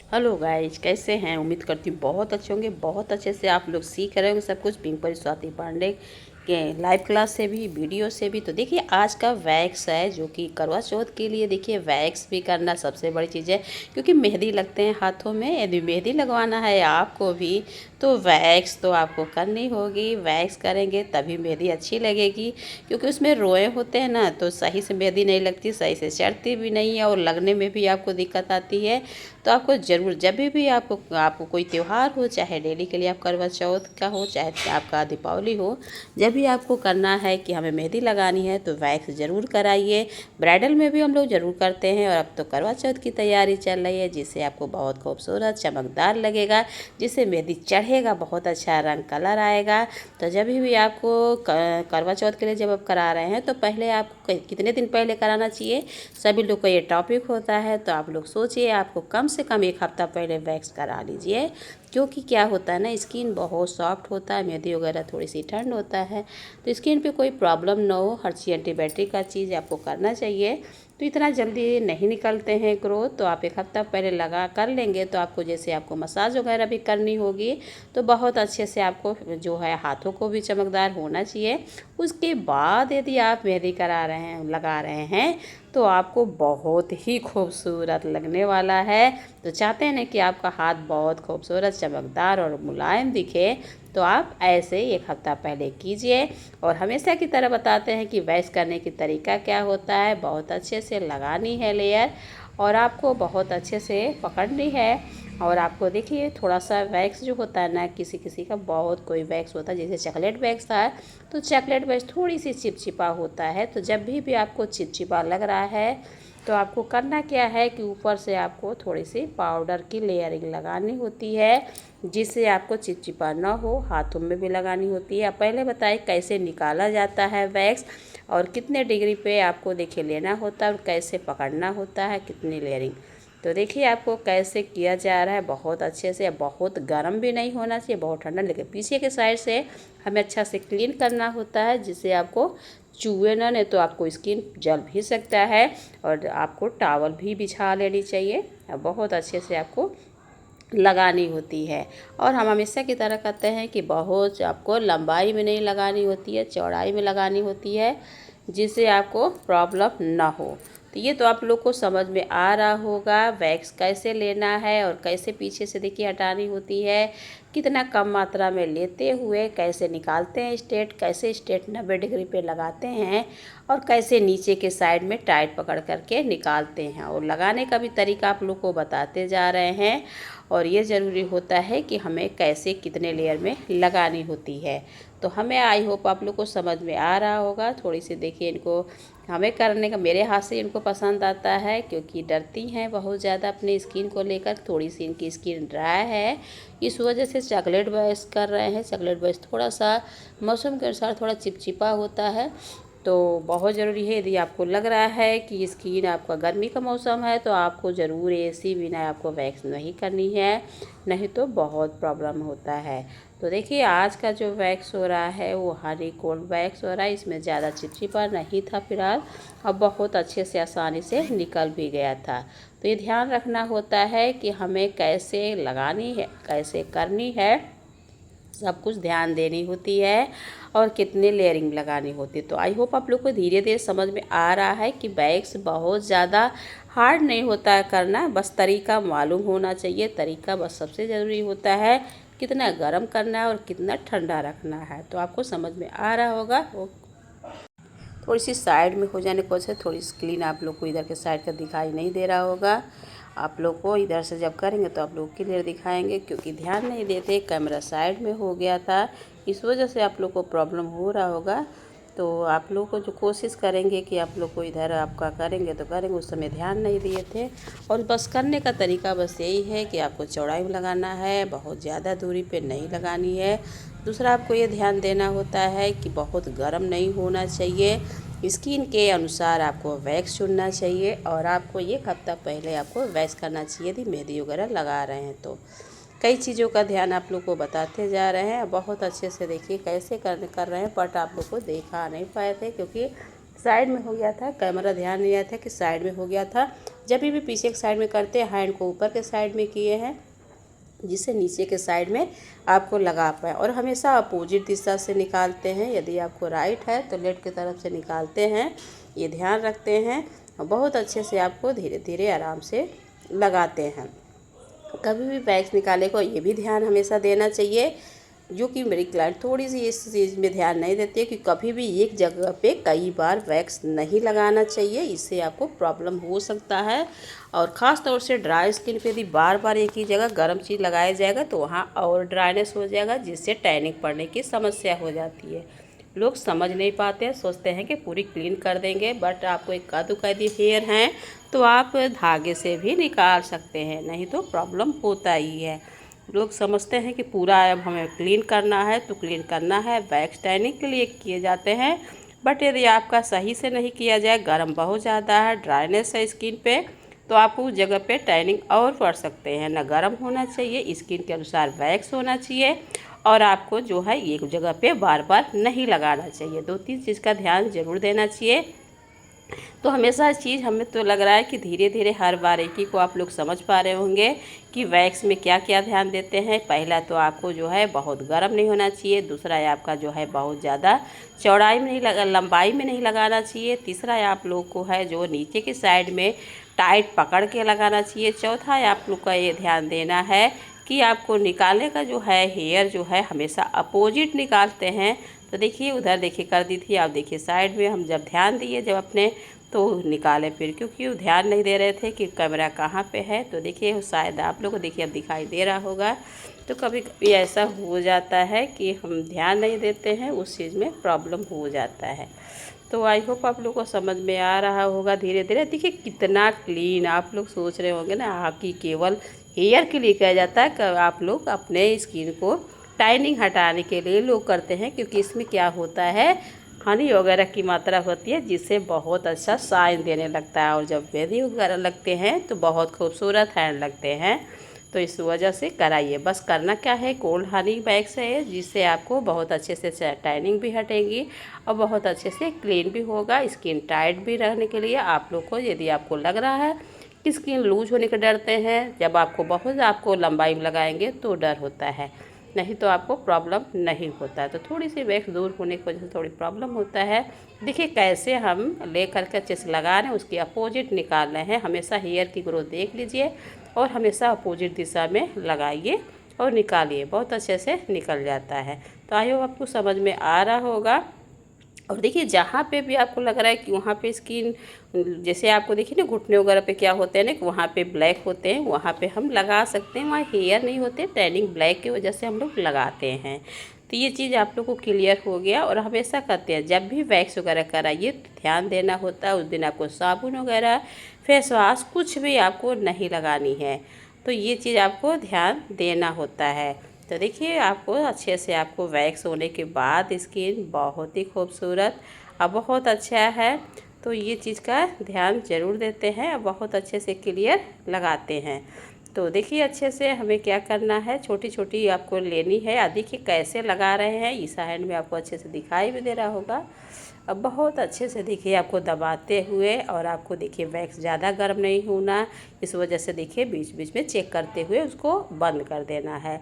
Hello guys, कैसे हैं। उम्मीद करती हूँ बहुत अच्छे होंगे। बहुत अच्छे से आप लोग सीख रहे होंगे सब कुछ पिंपल स्वाति पांडे के लाइव क्लास से भी, वीडियो से भी। तो देखिए आज का वैक्स है जो कि करवा चौथ के लिए देखिए वैक्स भी करना सबसे बड़ी चीज़ है, क्योंकि मेहंदी लगते हैं हाथों में। यदि मेहंदी लगवाना है आपको भी तो वैक्स तो आपको करनी होगी। वैक्स करेंगे तभी मेहंदी अच्छी लगेगी, क्योंकि उसमें रोए होते हैं ना, तो सही से मेहंदी नहीं लगती, सही से चढ़ती भी नहीं है और लगने में भी आपको दिक्कत आती है। तो आपको ज़रूर जब भी आपको कोई त्यौहार हो, चाहे डेली के लिए आप करवा चौथ का हो, चाहे आपका दीपावली हो, जब भी आपको करना है कि हमें मेहंदी लगानी है तो वैक्स ज़रूर कराइए। ब्राइडल में भी हम लोग ज़रूर करते हैं, और अब तो करवा चौथ की तैयारी चल रही है, जिससे आपको बहुत खूबसूरत चमकदार लगेगा, जिससे मेहंदी चढ़ेगा, बहुत अच्छा रंग कलर आएगा। तो जब भी आपको करवा चौथ के लिए जब आप करा रहे हैं तो पहले आपको कितने दिन पहले कराना चाहिए, सभी लोग का ये टॉपिक होता है। तो आप लोग सोचिए, आपको कम से कम एक हफ्ता पहले वैक्स करा लीजिए, क्योंकि क्या होता है ना, स्किन बहुत सॉफ्ट होता है, मेहंदी वगैरह थोड़ी सी ठंड होता है, तो स्किन पे कोई प्रॉब्लम ना हो। हर चीज़ एंटीबायोटिक का चीज़ आपको करना चाहिए। तो इतना जल्दी नहीं निकलते हैं ग्रोथ, तो आप एक हफ्ता पहले लगा कर लेंगे तो आपको जैसे आपको मसाज वगैरह भी करनी होगी तो बहुत अच्छे से आपको जो है हाथों को भी चमकदार होना चाहिए। उसके बाद यदि आप मेहंदी करा रहे हैं, लगा रहे हैं, तो आपको बहुत ही खूबसूरत लगने वाला है। तो चाहते हैं ना कि आपका हाथ बहुत खूबसूरत, चमकदार और मुलायम दिखे, तो आप ऐसे ही एक हफ्ता पहले कीजिए। और हमेशा की तरह बताते हैं कि वैक्स करने की तरीका क्या होता है। बहुत अच्छे से लगानी है लेयर, और आपको बहुत अच्छे से पकड़नी है। और आपको देखिए थोड़ा सा वैक्स जो होता है ना, किसी किसी का बहुत कोई वैक्स होता है, जैसे चॉकलेट वैक्स था, तो चॉकलेट वैक्स थोड़ी सी चिपचिपा होता है। तो जब भी आपको चिपचिपा लग रहा है तो आपको करना क्या है कि ऊपर से आपको थोड़ी सी पाउडर की लेयरिंग लगानी होती है, जिससे आपको चिपचिपा ना हो। हाथों में भी लगानी होती है। अब पहले बताए कैसे निकाला जाता है वैक्स, और कितने डिग्री पे आपको देखिए लेना होता है, और कैसे पकड़ना होता है, कितनी लेयरिंग। तो देखिए आपको कैसे किया जा रहा है, बहुत अच्छे से। बहुत गर्म भी नहीं होना चाहिए, बहुत ठंडा, लेकिन पीछे के साइड से हमें अच्छा से क्लीन करना होता है, जिससे आपको चूहे ना, नहीं तो आपको स्किन जल भी सकता है। और आपको टॉवल भी बिछा लेनी चाहिए, बहुत अच्छे से आपको लगानी होती है। और हम हमेशा की तरह कहते हैं कि बहुत आपको लंबाई में नहीं लगानी होती है, चौड़ाई में लगानी होती है, जिससे आपको प्रॉब्लम ना हो। तो ये तो आप लोग को समझ में आ रहा होगा वैक्स कैसे लेना है, और कैसे पीछे से देखिए हटानी होती है, कितना कम मात्रा में लेते हुए कैसे निकालते हैं स्ट्रेट, कैसे स्ट्रेट 90 डिग्री पे लगाते हैं, और कैसे नीचे के साइड में टाइट पकड़ करके निकालते हैं। और लगाने का भी तरीका आप लोग को बताते जा रहे हैं। और ये ज़रूरी होता है कि हमें कैसे कितने लेयर में लगानी होती है। तो हमें आई होप आप लोग को समझ में आ रहा होगा। थोड़ी सी देखिए इनको हमें करने का, मेरे हाथ से इनको पसंद आता है, क्योंकि डरती हैं बहुत ज़्यादा अपनी स्किन को लेकर। थोड़ी सी इनकी स्किन ड्राई है, इस वजह से चॉकलेट वैक्स कर रहे हैं। चॉकलेट वैक्स थोड़ा सा मौसम के अनुसार थोड़ा चिपचिपा होता है, तो बहुत ज़रूरी है। यदि आपको लग रहा है कि स्किन आपका गर्मी का मौसम है, तो आपको ज़रूर एसी बिना आपको वैक्स नहीं करनी है, नहीं तो बहुत प्रॉब्लम होता है। तो देखिए आज का जो वैक्स हो रहा है वो हनी कोल्ड वैक्स हो रहा है। इसमें ज़्यादा चिपचिपा नहीं था फिलहाल, अब बहुत अच्छे से आसानी से निकल भी गया था। तो ये ध्यान रखना होता है कि हमें कैसे लगानी है, कैसे करनी है, सब कुछ ध्यान देनी होती है, और कितने लेयरिंग लगानी होती है। तो आई होप आप लोग को धीरे धीरे समझ में आ रहा है कि वैक्स बहुत ज़्यादा हार्ड नहीं होता है करना, बस तरीका मालूम होना चाहिए। तरीका बस सबसे ज़रूरी होता है, कितना गर्म करना है और कितना ठंडा रखना है। तो आपको समझ में आ रहा होगा। वो थोड़ी सी साइड में हो जाने की वजह से थोड़ी स्क्रीन आप लोग को इधर के साइड का दिखाई नहीं दे रहा होगा। आप लोग को इधर से जब करेंगे तो आप लोग क्लियर दिखाएंगे, क्योंकि ध्यान नहीं देते, कैमरा साइड में हो गया था, इस वजह से आप लोग को प्रॉब्लम हो रहा होगा। तो आप लोग को जो कोशिश करेंगे कि आप लोग को इधर आपका करेंगे तो करेंगे, उस समय ध्यान नहीं दिए थे। और बस करने का तरीका बस यही है कि आपको चौड़ाई में लगाना है, बहुत ज़्यादा दूरी पे नहीं लगानी है। दूसरा आपको ये ध्यान देना होता है कि बहुत गर्म नहीं होना चाहिए, स्किन के अनुसार आपको वैक्स चुनना चाहिए। और आपको एक हफ्ता पहले आपको वैक्स करना चाहिए यदि मेहंदी वगैरह लगा रहे हैं तो। कई चीज़ों का ध्यान आप लोग को बताते जा रहे हैं, बहुत अच्छे से देखिए कैसे कर रहे हैं, बट आप लोग को देखा नहीं पाए थे, क्योंकि साइड में हो गया था, कैमरा ध्यान नहीं आया था कि साइड में हो गया था। जब भी पीछे के साइड में करते हैं हैंड को ऊपर के साइड में किए हैं, जिससे नीचे के साइड में आपको लगा पाए। और हमेशा अपोजिट दिशा से निकालते हैं। यदि आपको राइट है तो लेफ्ट की तरफ से निकालते हैं, ये ध्यान रखते हैं। और बहुत अच्छे से आपको धीरे धीरे आराम से लगाते हैं। कभी भी वैक्स निकाले को ये भी ध्यान हमेशा देना चाहिए, जो कि मेरी क्लाइंट थोड़ी सी इस चीज़ में ध्यान नहीं देती है कि कभी भी एक जगह पे कई बार वैक्स नहीं लगाना चाहिए, इससे आपको प्रॉब्लम हो सकता है। और ख़ास तौर से ड्राई स्किन पे यदि बार बार एक ही जगह गर्म चीज़ लगाया जाएगा तो वहाँ और ड्राइनेस हो जाएगा, जिससे टैनिंग पड़ने की समस्या हो जाती है। लोग समझ नहीं पाते हैं, सोचते हैं कि पूरी क्लीन कर देंगे, बट आपको एक कद्दूकैदी हेयर हैं तो आप धागे से भी निकाल सकते हैं, नहीं तो प्रॉब्लम होता ही है। लोग समझते हैं कि पूरा अब हमें क्लीन करना है तो क्लीन करना है, वैक्स टैनिंग के लिए किए जाते हैं। बट यदि आपका सही से नहीं किया जाए, गर्म बहुत ज़्यादा है, ड्राइनेस है स्किन पे, तो आप उस जगह पे टैनिंग और कर सकते हैं। ना गर्म होना चाहिए, स्किन के अनुसार वैक्स होना चाहिए, और आपको जो है एक जगह पे बार बार नहीं लगाना चाहिए। 2-3 चीज़ का ध्यान ज़रूर देना चाहिए। तो हमेशा चीज़ हमें तो लग रहा है कि धीरे धीरे हर बारीकी को आप लोग समझ पा रहे होंगे कि वैक्स में क्या क्या ध्यान देते हैं। पहला तो आपको जो है बहुत गर्म नहीं होना चाहिए। दूसरा है आपका जो है बहुत ज़्यादा चौड़ाई में नहीं लंबाई में नहीं लगाना चाहिए। तीसरा है आप लोग को है जो नीचे की साइड में टाइट पकड़ के लगाना चाहिए। चौथा है आप लोग का ये ध्यान देना है कि आपको निकालने का जो है हेयर जो है हमेशा अपोजिट निकालते हैं। तो देखिए उधर देखिए कर दी थी, आप देखिए साइड में हम जब ध्यान दिए जब अपने तो निकाले, फिर क्योंकि वो ध्यान नहीं दे रहे थे कि कैमरा कहाँ पे है। तो देखिए शायद आप लोग को देखिए अब दिखाई दे रहा होगा। तो कभी कभी ऐसा हो जाता है कि हम ध्यान नहीं देते हैं, उस चीज़ में प्रॉब्लम हो जाता है। तो आई होप आप लोग को समझ में आ रहा होगा धीरे धीरे। देखिए कितना क्लीन, आप लोग सोच रहे होंगे ना कि केवल हेयर के लिए किया जाता है। आप लोग अपने स्किन को टाइनिंग हटाने के लिए लोग करते हैं, क्योंकि इसमें क्या होता है हनी वगैरह की मात्रा होती है, जिससे बहुत अच्छा शाइन देने लगता है। और जब मेहंदी वगैरह लगते हैं तो बहुत खूबसूरत हैंड लगते हैं। तो इस वजह से कराइए। बस करना क्या है, कोल्ड हनी वैक्स है, जिससे आपको बहुत अच्छे से टैनिंग भी हटेगी और बहुत अच्छे से क्लीन भी होगा। स्किन टाइट भी रहने के लिए आप लोग को, यदि आपको लग रहा है कि स्किन लूज होने के डरते हैं, जब आपको लंबाई में लगाएंगे तो डर होता है, नहीं तो आपको प्रॉब्लम नहीं होता है। तो थोड़ी सी वैक्स दूर होने की वजह से थोड़ी प्रॉब्लम होता है। देखिए कैसे हम ले करके अच्छे से लगा रहे हैं, उसकी अपोजिट निकाल रहे हैं। हमेशा हेयर की ग्रोथ देख लीजिए और हमेशा अपोजिट दिशा में लगाइए और निकालिए, बहुत अच्छे से निकल जाता है। तो आई होप आपको समझ में आ रहा होगा। और देखिए जहाँ पे भी आपको लग रहा है कि वहाँ पे स्किन, जैसे आपको देखिए ना घुटने वगैरह पे क्या होते हैं ना कि वहाँ पे ब्लैक होते हैं, वहाँ पे हम लगा सकते हैं। वहाँ हेयर नहीं होते, टैनिंग ब्लैक की वजह से हम लोग लगाते हैं। तो ये चीज़ आप लोग को क्लियर हो गया। और हमेशा कहते हैं जब भी वैक्स वगैरह कराइए तो ध्यान देना होता है, उस दिन आपको साबुन वगैरह फेस वॉश कुछ भी आपको नहीं लगानी है। तो ये चीज़ आपको ध्यान देना होता है। तो देखिए आपको अच्छे से आपको वैक्स होने के बाद स्किन बहुत ही खूबसूरत और बहुत अच्छा है। तो ये चीज़ का ध्यान ज़रूर देते हैं और बहुत अच्छे से क्लियर लगाते हैं। तो देखिए अच्छे से हमें क्या करना है, छोटी छोटी आपको लेनी है। देखिए कैसे लगा रहे हैं, इस हैंड में आपको अच्छे से दिखाई भी दे रहा होगा। अब बहुत अच्छे से देखिए आपको दबाते हुए, और आपको देखिए वैक्स ज़्यादा गर्म नहीं होना, इस वजह से देखिए बीच बीच में चेक करते हुए उसको बंद कर देना है।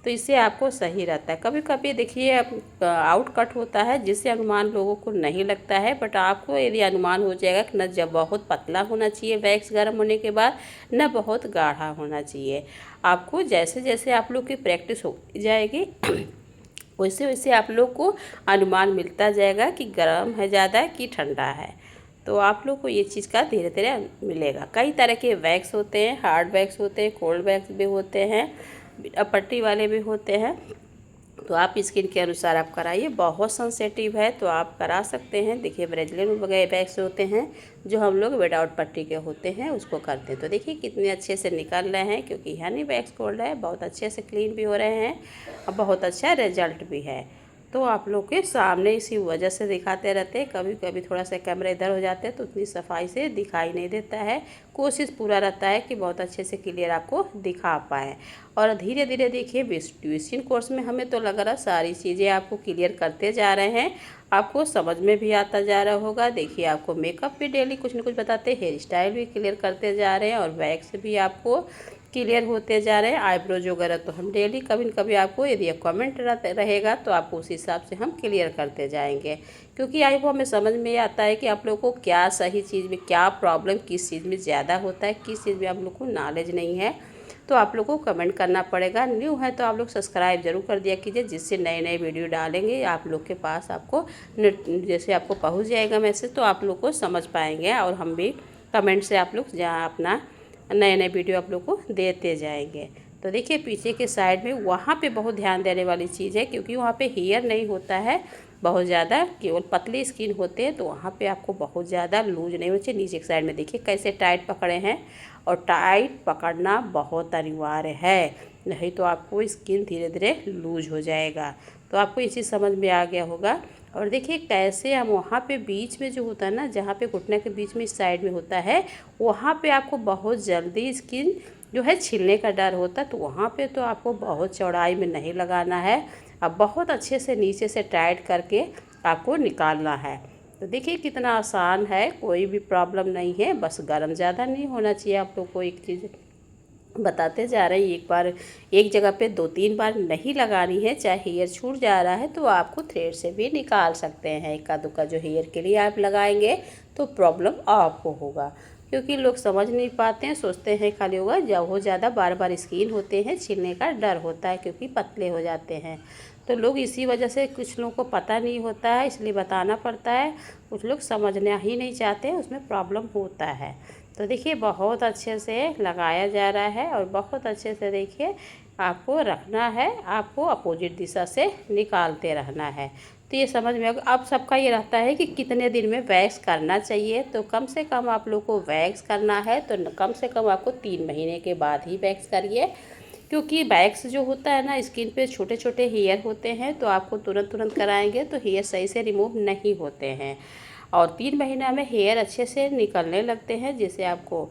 तो इससे आपको सही रहता है। कभी कभी देखिए आउट कट होता है, जिससे अनुमान लोगों को नहीं लगता है, बट आपको यदि अनुमान हो जाएगा कि न जब बहुत पतला होना चाहिए वैक्स गर्म होने के बाद, न बहुत गाढ़ा होना चाहिए। आपको जैसे जैसे आप लोग की प्रैक्टिस हो जाएगी वैसे वैसे आप लोग को अनुमान मिलता जाएगा कि गर्म है ज़्यादा कि ठंडा है। तो आप लोग को ये चीज़ का धीरे धीरे मिलेगा। कई तरह के वैक्स होते हैं, हार्ड वैक्स होते हैं, कोल्ड वैक्स भी होते हैं, पट्टी वाले भी होते हैं। तो आप स्किन के अनुसार आप कराइए। बहुत सेंसिटिव है तो आप करा सकते हैं। देखिए ब्रेजलिन वगैरह वैक्स होते हैं जो हम लोग विदाउट पट्टी के होते हैं, उसको करते हैं। तो देखिए कितने अच्छे से निकल रहे हैं, क्योंकि हनी वैक्स कोल्ड है, बहुत अच्छे से क्लीन भी हो रहे हैं और बहुत अच्छा रिजल्ट भी है। तो आप लोग के सामने इसी वजह से दिखाते रहते हैं। कभी कभी थोड़ा सा कैमरा इधर हो जाते हैं तो उतनी सफाई से दिखाई नहीं देता है। कोशिश पूरा रहता है कि बहुत अच्छे से क्लियर आपको दिखा पाएँ। और धीरे धीरे देखिए ब्यूटिशियन कोर्स में हमें तो लग रहा सारी चीज़ें आपको क्लियर करते जा रहे हैं, आपको समझ में भी आता जा रहा होगा। देखिए आपको मेकअप भी डेली कुछ न कुछ बताते हैं, हेयर स्टाइल भी क्लियर करते जा रहे हैं और वैक्स भी आपको क्लियर होते जा रहे हैं। आईब्रोज वगैरह तो हम डेली कभी न कभी आपको यदि कमेंट रहेगा तो आपको उस हिसाब से हम क्लियर करते जाएंगे, क्योंकि आई वो हमें समझ में आता है कि आप लोगों को क्या सही चीज़ में क्या प्रॉब्लम, किस चीज़ में ज़्यादा होता है, किस चीज़ में आप लोग को नॉलेज नहीं है। तो आप लोग को कमेंट करना पड़ेगा। न्यू है तो आप लोग सब्सक्राइब जरूर कर दिया कीजिए, जिससे नए नए वीडियो डालेंगे आप लोग के पास आपको जैसे आपको पहुंच जाएगा मैसेज, तो आप लोग को समझ पाएंगे और हम भी कमेंट से आप लोग जहाँ अपना नए नए वीडियो आप लोग को देते जाएंगे। तो देखिए पीछे के साइड में वहाँ पे बहुत ध्यान देने वाली चीज़ है, क्योंकि वहाँ पे हेयर नहीं होता है बहुत ज़्यादा, केवल पतली स्किन होते हैं, तो वहाँ पे आपको बहुत ज़्यादा लूज नहीं होना चाहिए। नीचे के साइड में देखिए कैसे टाइट पकड़े हैं, और टाइट पकड़ना बहुत अनिवार्य है, नहीं तो आपको स्किन धीरे धीरे लूज हो जाएगा। तो आपको ये चीज़ समझ में आ गया होगा। और देखिए कैसे हम वहाँ पे बीच में जो होता है ना, जहाँ पे घुटने के बीच में इस साइड में होता है, वहाँ पे आपको बहुत जल्दी स्किन जो है छिलने का डर होता है। तो वहाँ पे तो आपको बहुत चौड़ाई में नहीं लगाना है, अब बहुत अच्छे से नीचे से टाइट करके आपको निकालना है। तो देखिए कितना आसान है, कोई भी प्रॉब्लम नहीं है, बस गर्म ज़्यादा नहीं होना चाहिए। आप लोग को एक चीज़ बताते जा रहे हैं, एक बार एक जगह पे 2-3 बार नहीं लगानी है। चाहे हेयर छूट जा रहा है तो आपको थ्रेड से भी निकाल सकते हैं। इक्का दुक्का जो हेयर के लिए आप लगाएंगे तो प्रॉब्लम आपको होगा, क्योंकि लोग समझ नहीं पाते हैं, सोचते हैं खाली होगा। जब वो ज़्यादा बार बार स्किन होते हैं छिलने का डर होता है, क्योंकि पतले हो जाते हैं। तो लोग इसी वजह से, कुछ लोगों को पता नहीं होता है इसलिए बताना पड़ता है, कुछ लोग समझना ही नहीं चाहते, उसमें प्रॉब्लम होता है। तो देखिए बहुत अच्छे से लगाया जा रहा है और बहुत अच्छे से देखिए आपको रखना है, आपको अपोजिट दिशा से निकालते रहना है। तो ये समझ में आएगा। अब सबका ये रहता है कि कितने दिन में वैक्स करना चाहिए, तो कम से कम आप लोग को वैक्स करना है तो कम से कम आपको 3 महीने के बाद ही वैक्स करिए, क्योंकि वैक्स जो होता है ना, स्किन पे छोटे छोटे हेयर होते हैं, तो आपको तुरंत कराएंगे तो हेयर सही से रिमूव नहीं होते हैं। और 3 महीना में हेयर अच्छे से निकलने लगते हैं, जिससे आपको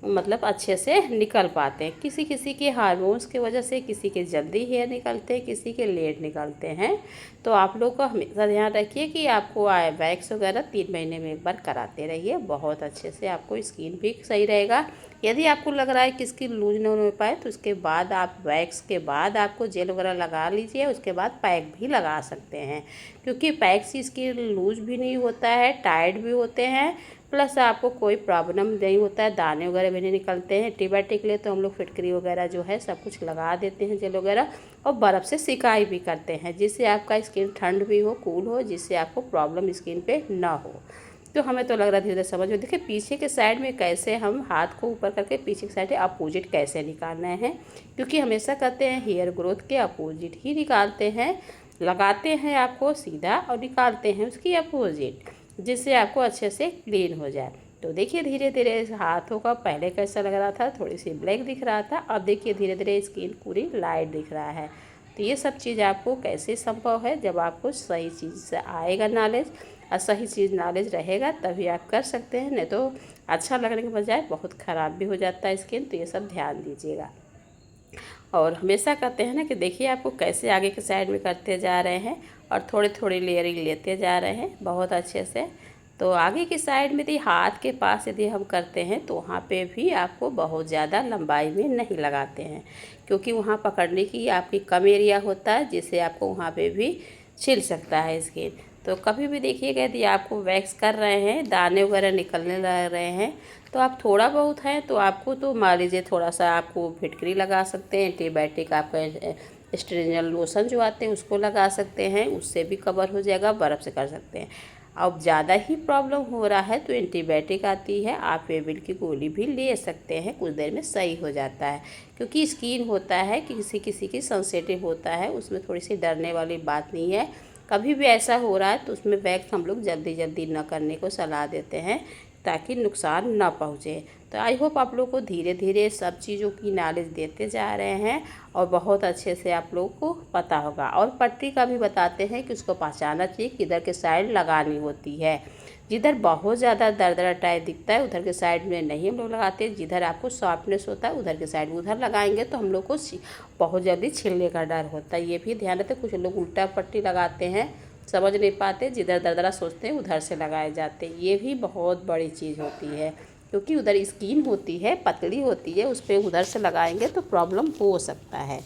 मतलब अच्छे से निकल पाते हैं। किसी किसी के हार्मोन्स की वजह से किसी के जल्दी हेयर निकलते हैं, किसी के लेट निकलते हैं। तो आप लोग को हमेशा ध्यान रखिए कि आपको वैक्स वगैरह 3 महीने में एक बार कराते रहिए, बहुत अच्छे से आपको स्किन भी सही रहेगा। यदि आपको लग रहा है कि स्किन लूज नहीं हो पाए तो उसके बाद आप वैक्स के बाद आपको जेल वगैरह लगा लीजिए, उसके बाद पैक भी लगा सकते हैं, क्योंकि पैक से स्किन लूज भी नहीं होता है, टाइट भी होते हैं, प्लस आपको कोई प्रॉब्लम नहीं होता है, दाने वगैरह भी नहीं निकलते हैं। एंटीबायोटिक लिए तो हम लोग फिटकरी वगैरह जो है सब कुछ लगा देते हैं, जेल वगैरह, और बर्फ़ से सिकाई भी करते हैं, जिससे आपका स्किन ठंड भी हो, कूल हो, जिससे आपको प्रॉब्लम स्किन पे ना हो। तो हमें तो लग रहा है धीरे धीरे समझ में। देखिए पीछे के साइड में कैसे हम हाथ को ऊपर करके पीछे के साइड अपोजिट कैसे निकालना है, क्योंकि हमेशा कहते हैं हेयर ग्रोथ के अपोजिट ही निकालते हैं, लगाते हैं आपको सीधा और निकालते हैं उसकी अपोजिट, जिससे आपको अच्छे से क्लीन हो जाए। तो देखिए धीरे धीरे हाथों का पहले कैसा लग रहा था, थोड़ी सी ब्लैक दिख रहा था, अब देखिए धीरे धीरे स्किन पूरी लाइट दिख रहा है। तो ये सब चीज़ आपको कैसे संभव है, जब आपको सही चीज़ से आएगा नॉलेज, और सही चीज़ नॉलेज रहेगा तभी आप कर सकते हैं, नहीं तो अच्छा लगने के बजाय बहुत ख़राब भी हो जाता है स्किन। तो ये सब ध्यान दीजिएगा। और हमेशा कहते हैं ना कि देखिए आपको कैसे आगे के साइड में करते जा रहे हैं और थोड़ी थोड़ी लेयरिंग लेते जा रहे हैं बहुत अच्छे से। तो आगे की साइड में यदि हाथ के पास यदि हम करते हैं तो वहाँ पे भी आपको बहुत ज़्यादा लंबाई में नहीं लगाते हैं, क्योंकि वहाँ पकड़ने की आपकी कम एरिया होता है, जिससे आपको वहाँ पे भी छिल सकता है स्किन। तो कभी भी देखिएगा यदि आपको वैक्स कर रहे हैं, दाने वगैरह निकलने लग रहे हैं, तो आप थोड़ा बहुत है तो आपको तो मान लीजिए थोड़ा सा आपको फिटकरी लगा सकते हैं, एंटीबायोटिक आपका स्ट्रिंजल लोशन जो आते हैं उसको लगा सकते हैं, उससे भी कवर हो जाएगा, बर्फ़ से कर सकते हैं। अब ज़्यादा ही प्रॉब्लम हो रहा है तो एंटीबायोटिक आती है, आप फेविल की गोली भी ले सकते हैं, कुछ देर में सही हो जाता है। क्योंकि स्किन होता है कि किसी किसी की सेंसिटिव होता है, उसमें थोड़ी सी डरने वाली बात नहीं है। कभी भी ऐसा हो रहा है तो उसमें वैक्स हम लोग जल्दी जल्दी न करने को सलाह देते हैं, ताकि नुकसान ना पहुँचे। तो आई होप आप लोग को धीरे धीरे सब चीज़ों की नॉलेज देते जा रहे हैं और बहुत अच्छे से आप लोगों को पता होगा। और पट्टी का भी बताते हैं कि उसको पहचानना चाहिए किधर के साइड लगानी होती है। जिधर बहुत ज़्यादा दरदरा टाइप दिखता है उधर के साइड में नहीं हम लोग लगाते, जिधर आपको सॉफ्टनेस होता है उधर के साइड उधर लगाएंगे तो हम लोग को बहुत जल्दी छिलने का डर होता है। ये भी ध्यान रखते। कुछ लोग उल्टा पट्टी लगाते हैं, समझ नहीं पाते, जिधर दरदरा सोचते हैं उधर से लगाए जाते हैं। ये भी बहुत बड़ी चीज़ होती है, क्योंकि उधर स्किन होती है, पतली होती है, उस पर उधर से लगाएंगे तो प्रॉब्लम हो सकता है।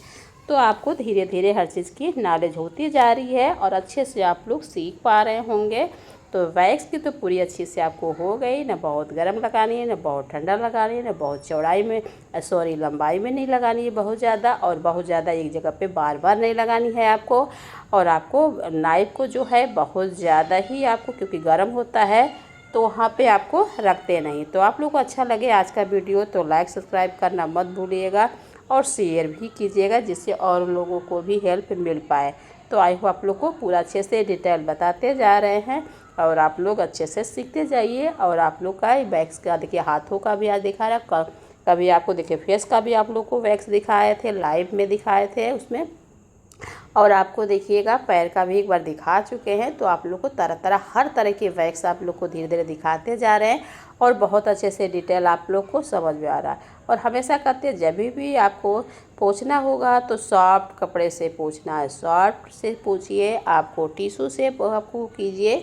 तो आपको धीरे धीरे हर चीज़ की नॉलेज होती जा रही है और अच्छे से आप लोग सीख पा रहे होंगे। तो वैक्स की तो पूरी अच्छी से आपको हो गई, ना बहुत गर्म लगानी है, ना बहुत ठंडा लगानी है, ना बहुत चौड़ाई में लंबाई में नहीं लगानी है बहुत ज़्यादा, और बहुत ज़्यादा एक जगह पे बार बार नहीं लगानी है आपको। और आपको नाइफ को जो है बहुत ज़्यादा ही आपको, क्योंकि गर्म होता है तो वहाँ पे आपको रखते नहीं। तो आप लोग को अच्छा लगे आज का वीडियो तो लाइक सब्सक्राइब करना मत भूलिएगा और शेयर भी कीजिएगा, जिससे और लोगों को भी हेल्प मिल पाए। तो आई होप आप लोग को पूरा अच्छे से डिटेल बताते जा रहे हैं और आप लोग अच्छे से सीखते जाइए। और आप लोग का वैक्स का देखिए, हाथों का भी आज दिखा रहा, कभी आपको देखिए फेस का भी आप लोग को वैक्स दिखाए थे, लाइव में दिखाए थे उसमें, और आपको देखिएगा पैर का भी एक बार दिखा चुके हैं। तो आप लोग को हर तरह के वैक्स आप लोग को धीरे धीरे दिखाते जा रहे हैं और बहुत अच्छे से डिटेल आप लोग को समझ में आ रहा है। और हमेशा कहते हैं जब भी आपको पोंछना होगा तो सॉफ्ट कपड़े से पोंछना है, सॉफ्ट से पोंछिए, आपको टिश्यू से आपको कीजिए,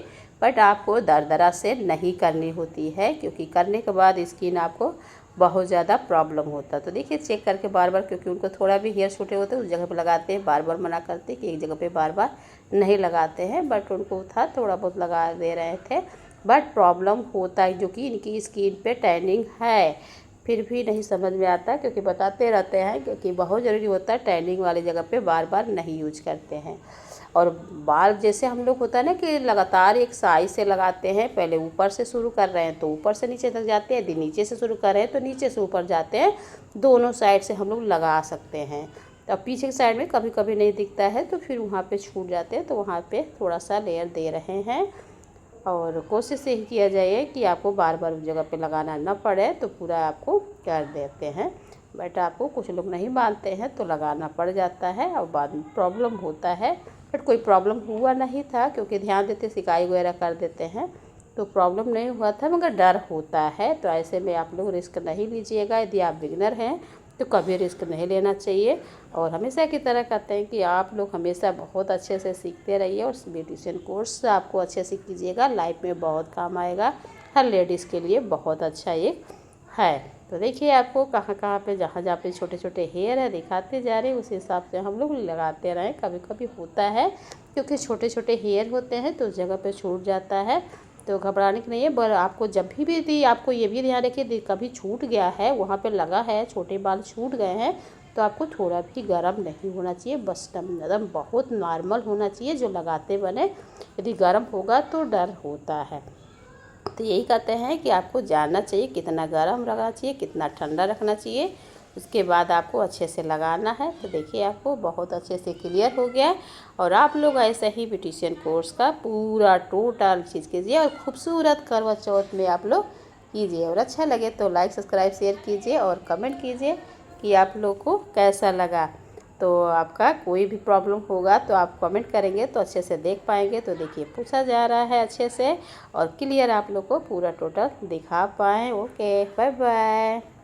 बट आपको दरदरा से नहीं करनी होती है, क्योंकि करने के बाद स्किन आपको बहुत ज़्यादा प्रॉब्लम होता है। तो देखिए चेक करके बार बार, क्योंकि उनको थोड़ा भी हेयर छोटे होते हैं उस जगह पर लगाते हैं, बार बार मना करते हैं कि एक जगह पे बार बार नहीं लगाते हैं, बट उनको था थोड़ा बहुत लगा दे रहे थे। बट प्रॉब्लम होता है, जो कि इनकी स्किन पे टैनिंग है, फिर भी नहीं समझ में आता, क्योंकि बताते रहते हैं, क्योंकि बहुत ज़रूरी होता है टैनिंग वाली जगह पे बार बार नहीं यूज करते हैं। और बाल जैसे हम लोग होता है ना कि लगातार एक साइड से लगाते हैं, पहले ऊपर से शुरू कर रहे हैं तो ऊपर से नीचे तक जाते हैं, यदि नीचे से शुरू कर रहे हैं तो नीचे से ऊपर जाते हैं, दोनों साइड से हम लोग लगा सकते हैं। तो पीछे की साइड में कभी कभी नहीं दिखता है तो फिर वहाँ पे छूट जाते हैं, तो वहाँ पे थोड़ा सा लेयर दे रहे हैं। और कोशिश यही किया जाए कि आपको बार बार उस जगह पे लगाना ना पड़े, तो पूरा आपको कर देते हैं। बट आपको कुछ लोग नहीं मानते हैं तो लगाना पड़ जाता है और बाद में प्रॉब्लम होता है। बट कोई प्रॉब्लम हुआ नहीं था, क्योंकि ध्यान देते सिकाई वगैरह कर देते हैं तो प्रॉब्लम नहीं हुआ था, मगर डर होता है। तो ऐसे में आप लोग रिस्क नहीं लीजिएगा। यदि आप बिगिनर हैं तो कभी रिस्क नहीं लेना चाहिए। और हमेशा की तरह कहते हैं कि आप लोग हमेशा बहुत अच्छे से सीखते रहिए और ब्यूटिशियन कोर्स आपको अच्छे से कीजिएगा, लाइफ में बहुत काम आएगा, हर लेडीज़ के लिए बहुत अच्छा एक है। तो देखिए आपको कहाँ कहाँ पे जहाँ जहाँ पे छोटे छोटे हेयर है दिखाते जा रहे हैं, उस हिसाब से हम लोग लगाते रहें। कभी कभी होता है क्योंकि छोटे छोटे हेयर होते हैं तो उस जगह पे छूट जाता है, तो घबराने की नहीं है। पर आपको जब भी आपको ये भी ध्यान रखिए, कभी छूट गया है, वहाँ पे लगा है, छोटे बाल छूट गए हैं, तो आपको थोड़ा भी गर्म नहीं होना चाहिए, बस नरम बहुत नॉर्मल होना चाहिए जो लगाते बने। यदि गर्म होगा तो डर होता है। तो यही कहते हैं कि आपको जानना चाहिए कितना गर्म रखना चाहिए, कितना ठंडा रखना चाहिए, उसके बाद आपको अच्छे से लगाना है। तो देखिए आपको बहुत अच्छे से क्लियर हो गया। और आप लोग ऐसे ही ब्यूटिशियन कोर्स का पूरा टोटल चीज़ कीजिए और खूबसूरत करवा चौथ में आप लोग कीजिए। और अच्छा लगे तो लाइक सब्सक्राइब शेयर कीजिए और कमेंट कीजिए कि आप लोग को कैसा लगा। तो आपका कोई भी प्रॉब्लम होगा तो आप कमेंट करेंगे तो अच्छे से देख पाएंगे। तो देखिए पूछा जा रहा है अच्छे से और क्लियर आप लोग को पूरा टोटल दिखा पाएँ। Okay, bye bye.